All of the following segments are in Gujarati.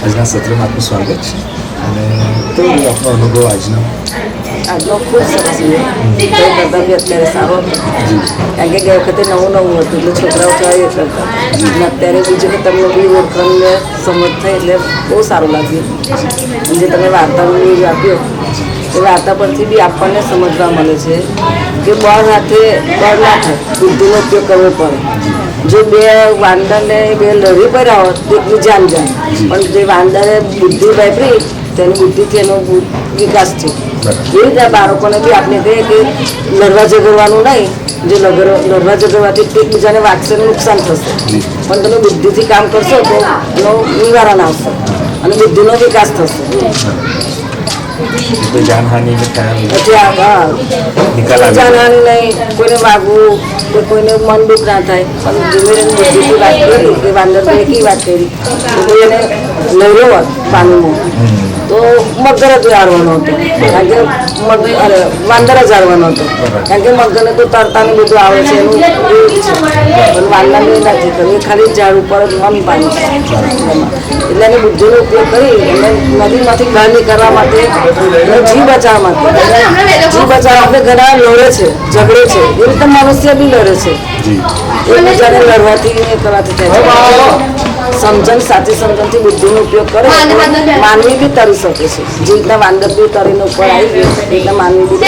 આજના સત્રમાં આપનું સ્વાગત છે અને કેવો આપનો અનુભવ આજનો? આજનો ખૂબ સરસ છે. કરતાં બી અત્યારે સારો હતો. કારણ કે ગયા વખતે નવું હતું એટલે છોકરાઓ ટ્રાય કરતા અને અત્યારે બીજું કે તમને બી ઓળખાણને સમજ થાય એટલે બહુ સારું લાગ્યું. જે તમે વાર્તાનું ન્યૂઝ આપ્યો એ વાર્તા પરથી બી આપણને સમજવા મળે છે કે બળ હાથે બળ ના થાય, બુદ્ધિનો ઉપયોગ કરવો પડે. જો બે વાંદરને બે લડી પડ્યા હોત તો એટલી જાન પણ જે વાંદરે બુદ્ધિ વાપરી તેની બુદ્ધિથી એનો વિકાસ થયો. એવી રીતે બાળકોને બી આપણે કહીએ કે લડવા ઝઘડવાનું નહીં. જે લડવા ઝઘડવાથી એકબીજાને વાગશે નુકસાન થશે, પણ તમે બુદ્ધિથી કામ કરશો તો એનો નિવારણ આવશે અને બુદ્ધિનો વિકાસ થશે. જાનહાનિ જાનહાનિ નહીં, કોઈને વાગવું કે કોઈને મન દુઃખ ના થાય. પણ ધીમે બુદ્ધિથી વાત કરી કે વાંદરને એકી વાત કરી તો એને લડ્યો હોત પાણીમાં તો મગર જ હારવાનો હતો. કારણ કે વાંદર જ હારવાનો હતો. કારણ કે મગરને તો તરતાને બધું આવે છે એનું એવું જ છે, પણ વાંદરને નથી કર્યું. એ ખાલી ઝાડ ઉપર જ મન પાણી એટલે એને બુદ્ધિનો ઉપયોગ કરી અને નદીમાંથી બહાર નીકળવા માટે જીવ બચાવવા માટે ઘણા લડે છે, ઝઘડે છે. એ રીતે મનુષ્ય બી લડે છે. એકબીજાને લડવાથી એ કરવાથી થાય છે. સમજણ, સાચી સમજણથી બુદ્ધિનો ઉપયોગ કરે માનવી બી તરી શકે છે. જે રીતના વાંદર બી તરીને ઉપર આવી ગયો એ રીતના માનવી બી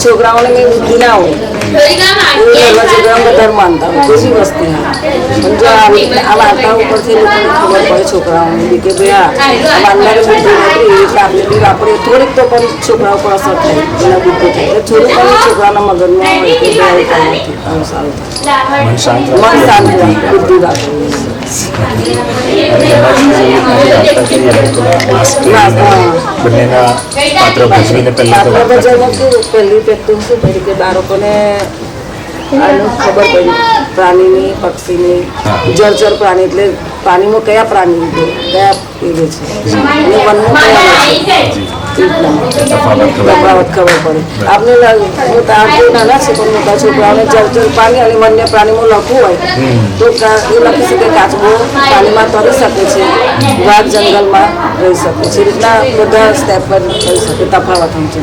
છોકરાઓને મેં બુદ્ધિ ના હોય છોકરાઓ વધારે માનતા હોય કોઈ બી વસ્તુ ના. પણ જો આ વાર્તા ઉપરથી લોકોને ખબર પડે છોકરાઓને બી કે ભાઈ આ વાંદરે બુદ્ધિ નથી એટલે આપણે બી વાપરીએ થોડીક તો પણ છોકરાઓ પર અસર થાય એના બુદ્ધિ થાય એટલે થોડું પણ છોકરાના મગજમાં હોય કે ભાઈ સારું થાય, મન શાંત બુદ્ધિ રાખવી. પહેલી વ્યક્તિ શું કરી કે બાળકોને આનું ખબર પડી પ્રાણીની, પક્ષીની. જળચર પ્રાણી એટલે પાણીમાં કયા પ્રાણી કયા પીવે છે અને વનમાં કયા તફાવત ખબર પડે. આપણે નાના છે પણ મોટા છોકરાઓને જળચર પ્રાણી અને વન્ય પ્રાણીમાં લખવું હોય તો એ લખી શકે કાચબો પાણીમાં તરી શકે છે, વાઘ જંગલમાં રહી શકે છે. એ રીતના બધા સ્ટેપ પર થઈ શકે તફાવત સમજે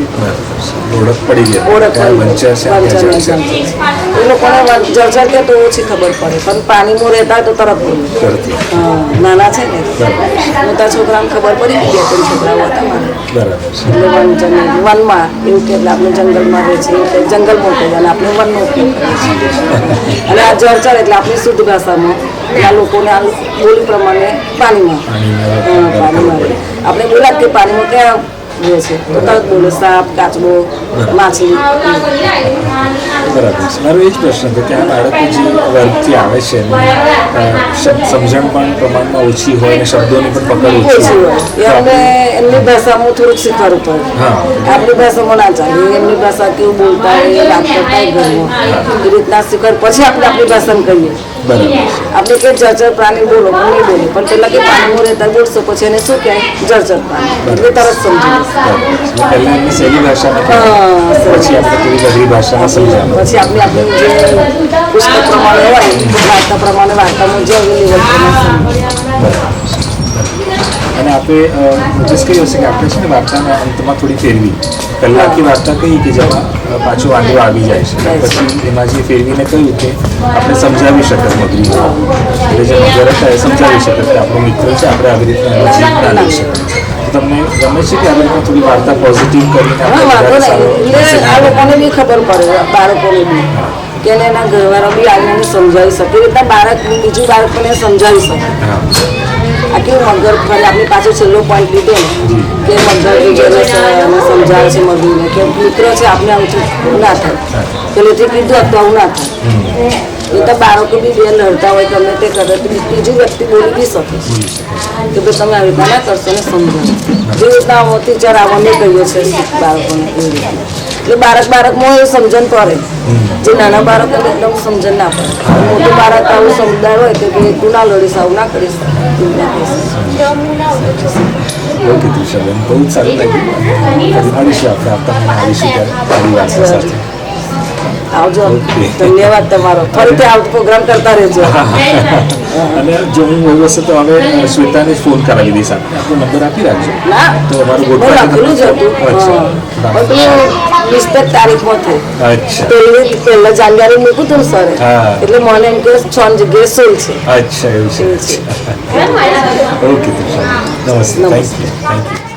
ઓળખ પડી જાય. એ લોકોને જળચર કે તો ઓછી ખબર પડે પણ પાણીમાં રહેતા હોય તો તરત બોલે. નાના છે ને મોટા છોકરાને ખબર પડી ગઈ પણ છોકરાઓ હતા મારે એટલે વનમાં એવું કે આપણે જંગલમાં રહે છે એટલે જંગલમાં કહીએ અને આપણે વનનો ઉપયોગ કરીએ છીએ. અને આ જળચર એટલે આપણી શુદ્ધ ભાષામાં આ લોકોને આ બોલી પ્રમાણે પાણીમાં આપણે બોલા કે પાણીમાં ક્યાં રહે છે તો તરત બોલે સાપ, કાચબો, માછલી. બરાબર છે. મારો એ જ પ્રશ્ન હતો કે આ બાળકો જે વર્ગથી આવે છે સમજણ પણ પ્રમાણમાં ઓછી હોય અને શબ્દોની પણ પકડ ઓછી હોય એમને એમની ભાષામાં થોડુંક શીખવાડવું પડે. આપણી ભાષામાં ના ચાલે. એમની ભાષા કેવું બોલતા હોય વાત કરતા હોય ઘરમાં એ રીતના શીખવાડ પછી આપણે આપણી ભાષામાં કહીએ. આપણે કે જળચર પ્રાણી બોલો પણ નહીં બોલે પણ પેલા કે પાણીમાં રહેતા બોલશો પછી એને શું કહે જળચર પ્રાણી એટલે તરત સમજી પહેલા એમની સહેલી ભાષામાં પછી આપણે થોડી બધી ભાષામાં સમજાવવા પછી આપણે આપણી જે પુસ્તક પ્રમાણે હોય વાર્તા પ્રમાણે વાર્તામાં જે લેવલ પ્રમાણે. અને આપણે નોટિસ કર્યું હશે કે આપણે છે ને વાર્તાના અંતમાં થોડી ફેરવી પહેલાં આખી વાર્તા કહી કે જેમાં પાછો વાંધો આવી જાય છે પછી એમાં જે ફેરવીને કહ્યું કે આપણે સમજાવી શકત મગરી એટલે જે મગર હતા એ સમજાવી શકત કે આપણો મિત્ર છે આપણે આવી રીતના એનો જીવ ના લઈ શકીએ. તમને ગમે છે કે આવી રીતના થોડી વાર્તા પોઝિટિવ કરીને આ લોકોને બી ખબર પડે બાળકોને બી કે એના ઘરવાળા બી આવીને સમજાવી શકે એ રીતના બાળક બીજું બાળકોને સમજાવી શકે. આ કેવું મગર ફરી આપણી પાસે છેલ્લો પોઈન્ટ લીધો ને કે મગર બીજાને સમજાવે છે મગરને કે મિત્ર છે આપણે આવું ના થાય પેલેથી કીધું હતું આવું ના થાય. એ તો બાળકો બી બે લડતા હોય ગમે તે કરે બીજું વ્યક્તિ બોલી બી શકે કે ભાઈ તમે આવી રીતના ના કરશો ને સમજાવો. જે રીતના ટીચર આવવાનું કહીએ છે બાળકોને એવી રીતના એટલે બાળકમાં એ સમજણ પડે. જે નાના બાળકોને એકદમ સમજણ ના પડે. મોટું બાળક આવું સમજદાર હોય કે ભાઈ તું ના લડીશ આવું ના કરીશ. ઓકે તુષાબેન, બહુ જ સારું લાગ્યું. મળીશું આપણે આવતા આવીશું ત્યારે વાર્તા સાથે. આવજો. ધન્યવાદ તમારો. ફરીથી આવો પ્રોગ્રામ કરતા રહેજો. અને જો હું એવું હશે તો હવે શ્વેતાને જ ફોન કરાવી દઈશ આપણે આપણો નંબર આપી રાખજો ના તો અમારું હું રાખેલું જ હતું અચ્છા પણ પેલું 20 તારીખમાં થયું અચ્છા પહેલા જાન્યુઆરી મૂકું હતું ને સરે હા. એટલે મને એમ કે 6 જગ્યાએ 16 છે અચ્છા એવું છે એવું છે. ઓકે તો નમસ્તે થેન્ક યુ